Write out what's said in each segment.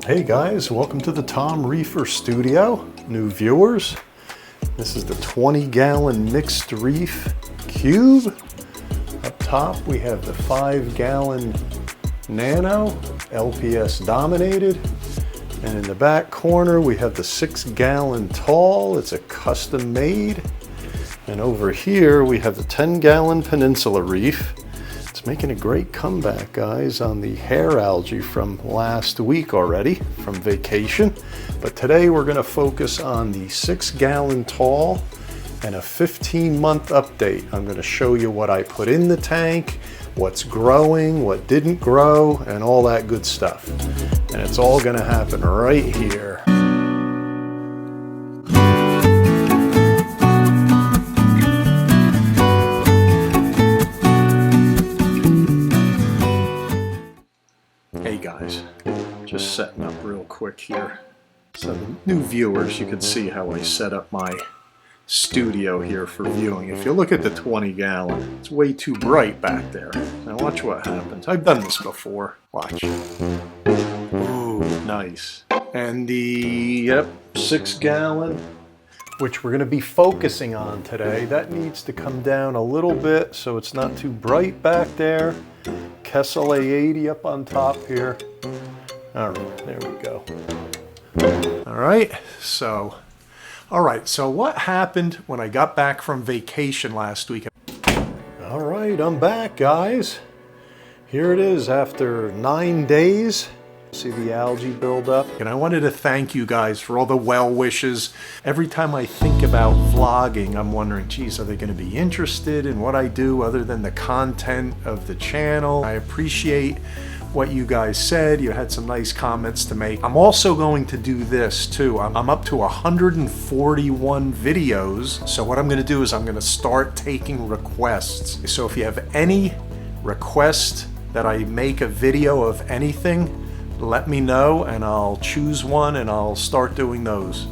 Hey guys, welcome to the Tom Reefer studio. New viewers, this is the 20-gallon mixed reef cube. Up top we have the 5-gallon Nano, LPS dominated. And in the back corner we have the 6-gallon tall, it's a custom made. And over here we have the 10-gallon Peninsula Reef. It's making a great comeback, guys, on the hair algae from last week already, from vacation. But today we're gonna focus on the 6-gallon tall and a 15-month update. I'm gonna show you what I put in the tank, what's growing, what didn't grow, and all that good stuff. And it's all gonna happen right here. Hey guys, just setting up real quick here. So the new viewers, you can see how I set up my studio here for viewing. If you look at the 20-gallon, it's way too bright back there. Now watch what happens. I've done this before. Watch. Ooh, nice. And the 6-gallon, which we're going to be focusing on today, that needs to come down a little bit so it's not too bright back there. Kessel A80 up on top here. All right, there we go. All right, so what happened when I got back from vacation last week? All right, I'm back, guys. Here it is after 9 days. See the algae build up. And I wanted to thank you guys for all the well wishes. Every time I think about vlogging, I'm wondering, geez, are they going to be interested in what I do other than the content of the channel? I appreciate what you guys said. You had some nice comments to make. I'm also going to do this too. I'm up to 141 videos. So what I'm going to do is I'm going to start taking requests. So if you have any request that I make a video of anything, let me know and I'll choose one and I'll start doing those.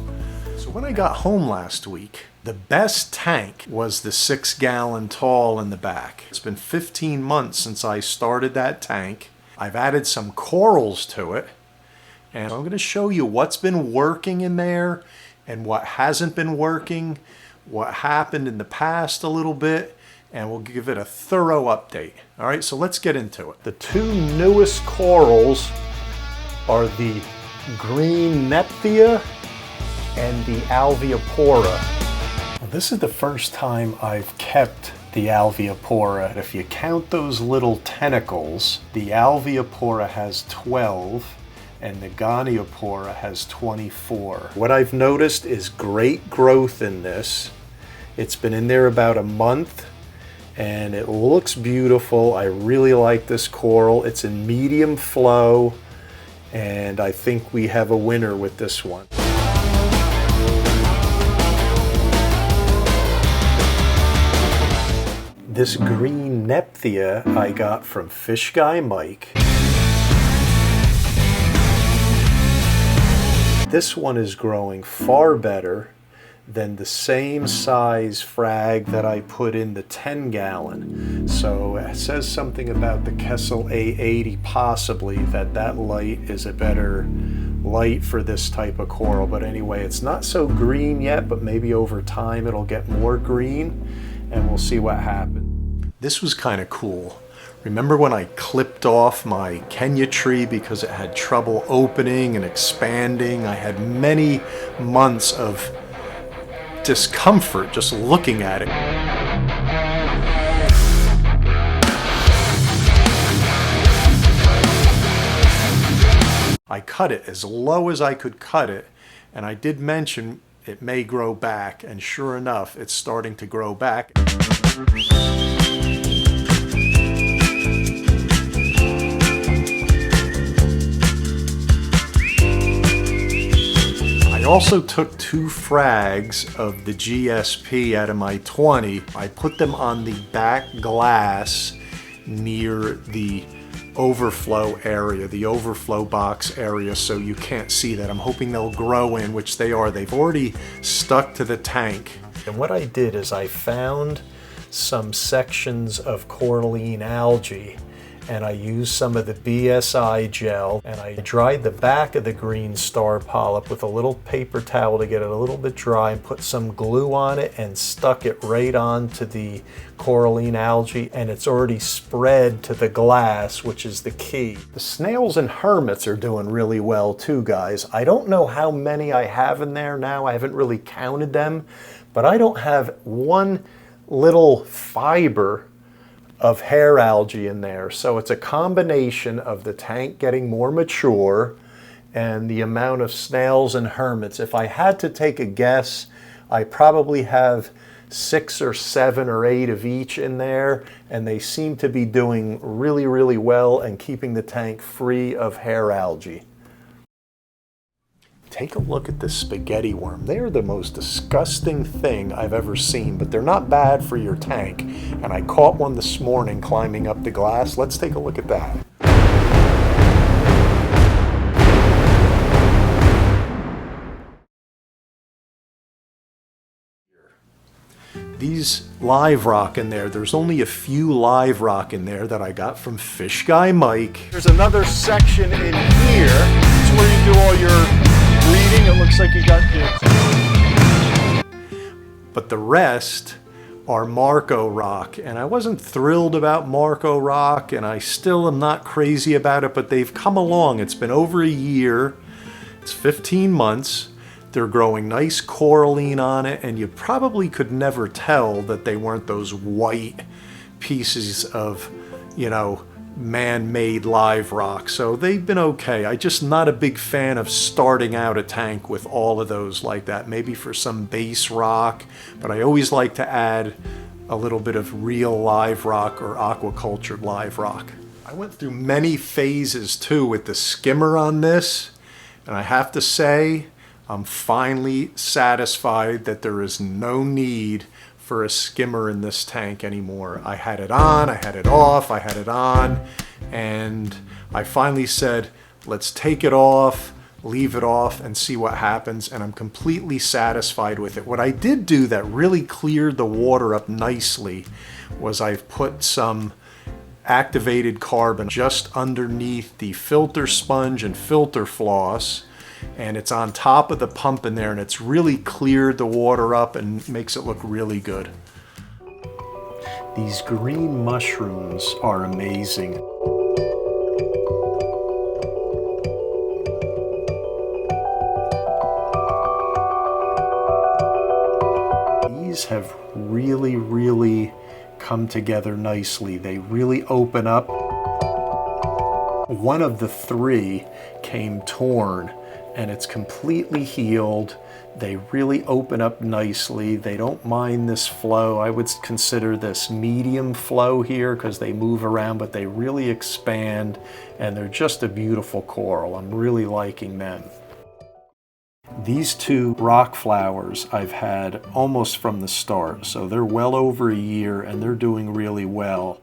So when I got home last week, the best tank was the 6-gallon tall in the back. It's been 15 months since I started that tank. I've added some corals to it, and I'm going to show you what's been working in there and what hasn't been working, what happened in the past a little bit, and we'll give it a thorough update. All right, so let's get into it. The two newest corals are the green Nephthia and the Alveopora. Well, this is the first time I've kept the Alveopora. If you count those little tentacles, the Alveopora has 12 and the Goniopora has 24. What I've noticed is great growth in this. It's been in there about a month and it looks beautiful. I really like this coral. It's in medium flow, and I think we have a winner with this one. This green Nephthia I got from Fish Guy Mike. This one is growing far better than the same size frag that I put in the 10-gallon. So it says something about the Kessel A80 possibly, that light is a better light for this type of coral. But anyway, it's not so green yet, but maybe over time it'll get more green and we'll see what happens. This was kind of cool. Remember when I clipped off my Kenya tree because it had trouble opening and expanding? I had many months of discomfort just looking at it. I cut it as low as I could cut it, and I did mention it may grow back, and sure enough, it's starting to grow back. I also took 2 frags of the GSP out of my 20. I put them on the back glass near the overflow area, the overflow box area, so you can't see that. I'm hoping they'll grow in, which they are. They've already stuck to the tank. And what I did is I found some sections of coralline algae and I used some of the BSI gel, and I dried the back of the green star polyp with a little paper towel to get it a little bit dry, and put some glue on it and stuck it right onto the coralline algae, and it's already spread to the glass, which is the key. The snails and hermits are doing really well too, guys. I don't know how many I have in there now. I haven't really counted them, but I don't have one little fiber of hair algae in there. So it's a combination of the tank getting more mature and the amount of snails and hermits. If I had to take a guess, I probably have 6 or 7 or 8 of each in there, and they seem to be doing really, really well and keeping the tank free of hair algae. Take a look at this spaghetti worm. They are the most disgusting thing I've ever seen, but they're not bad for your tank. And I caught one this morning climbing up the glass. Let's take a look at that. These live rock in there, there's only a few live rock in there that I got from Fish Guy Mike. There's another section in here. It's where you do all your breeding. It looks like you got your... But the rest are Marco rock, and I wasn't thrilled about Marco rock, and I still am not crazy about it, but they've come along. It's been over a year. It's 15 months. They're growing nice coralline on it, and you probably could never tell that they weren't those white pieces of, you know, man-made live rock. So they've been okay. I'm just not a big fan of starting out a tank with all of those like that. Maybe for some base rock, but I always like to add a little bit of real live rock or aquacultured live rock. I went through many phases too with the skimmer on this, and I have to say I'm finally satisfied that there is no need for a skimmer in this tank anymore. I had it on, I had it off, I had it on, and I finally said, let's take it off, leave it off, and see what happens, and I'm completely satisfied with it. What I did do that really cleared the water up nicely was I've put some activated carbon just underneath the filter sponge and filter floss, and it's on top of the pump in there, and it's really cleared the water up and makes it look really good. These green mushrooms are amazing. These have really come together nicely. They really open up. One of the 3 came torn, and it's completely healed. They really open up nicely. They don't mind this flow. I would consider this medium flow here because they move around, but they really expand, and they're just a beautiful coral. I'm really liking them. These 2 rock flowers I've had almost from the start, so they're well over a year, and they're doing really well.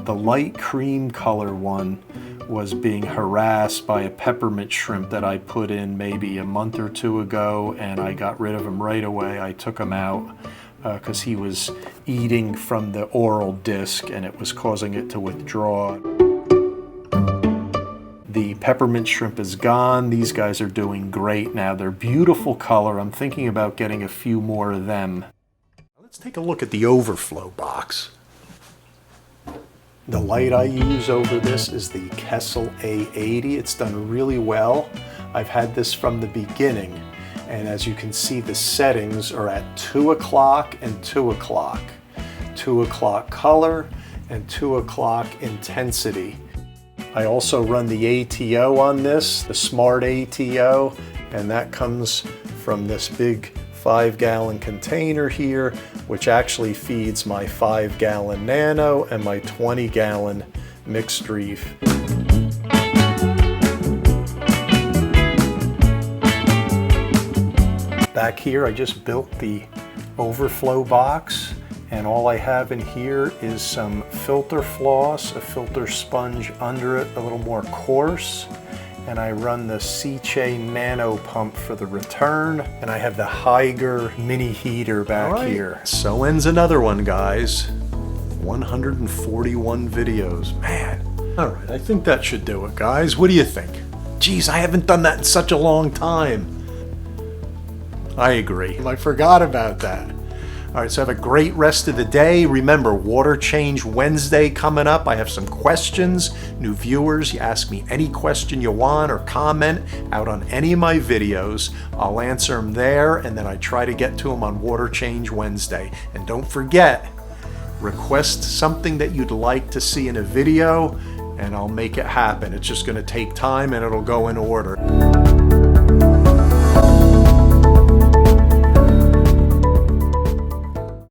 The light cream color one was being harassed by a peppermint shrimp that I put in maybe a month or 2 ago, and I got rid of him right away. I took him out because he was eating from the oral disc and it was causing it to withdraw. The peppermint shrimp is gone. These guys are doing great now. They're beautiful color. I'm thinking about getting a few more of them. Let's take a look at the overflow box. The light I use over this is the Kessel A80. It's done really well. I've had this from the beginning, and as you can see, the settings are at 2 o'clock and 2 o'clock. 2 o'clock color and 2 o'clock intensity. I also run the ATO on this, the Smart ATO, and that comes from this big 5-gallon container here, which actually feeds my 5-gallon Nano and my 20-gallon Mixed Reef. Back here, I just built the overflow box, and all I have in here is some filter floss, a filter sponge under it, a little more coarse, and I run the Seche Nano pump for the return, and I have the HYGGER mini heater back here. So ends another one, guys. 141 videos, man. All right, I think that should do it, guys. What do you think? Geez, I haven't done that in such a long time. I agree. I forgot about that. All right, so have a great rest of the day. Remember, Water Change Wednesday coming up. I have some questions. New viewers, you ask me any question you want or comment out on any of my videos. I'll answer them there, and then I try to get to them on Water Change Wednesday. And don't forget, request something that you'd like to see in a video, and I'll make it happen. It's just going to take time, and it'll go in order.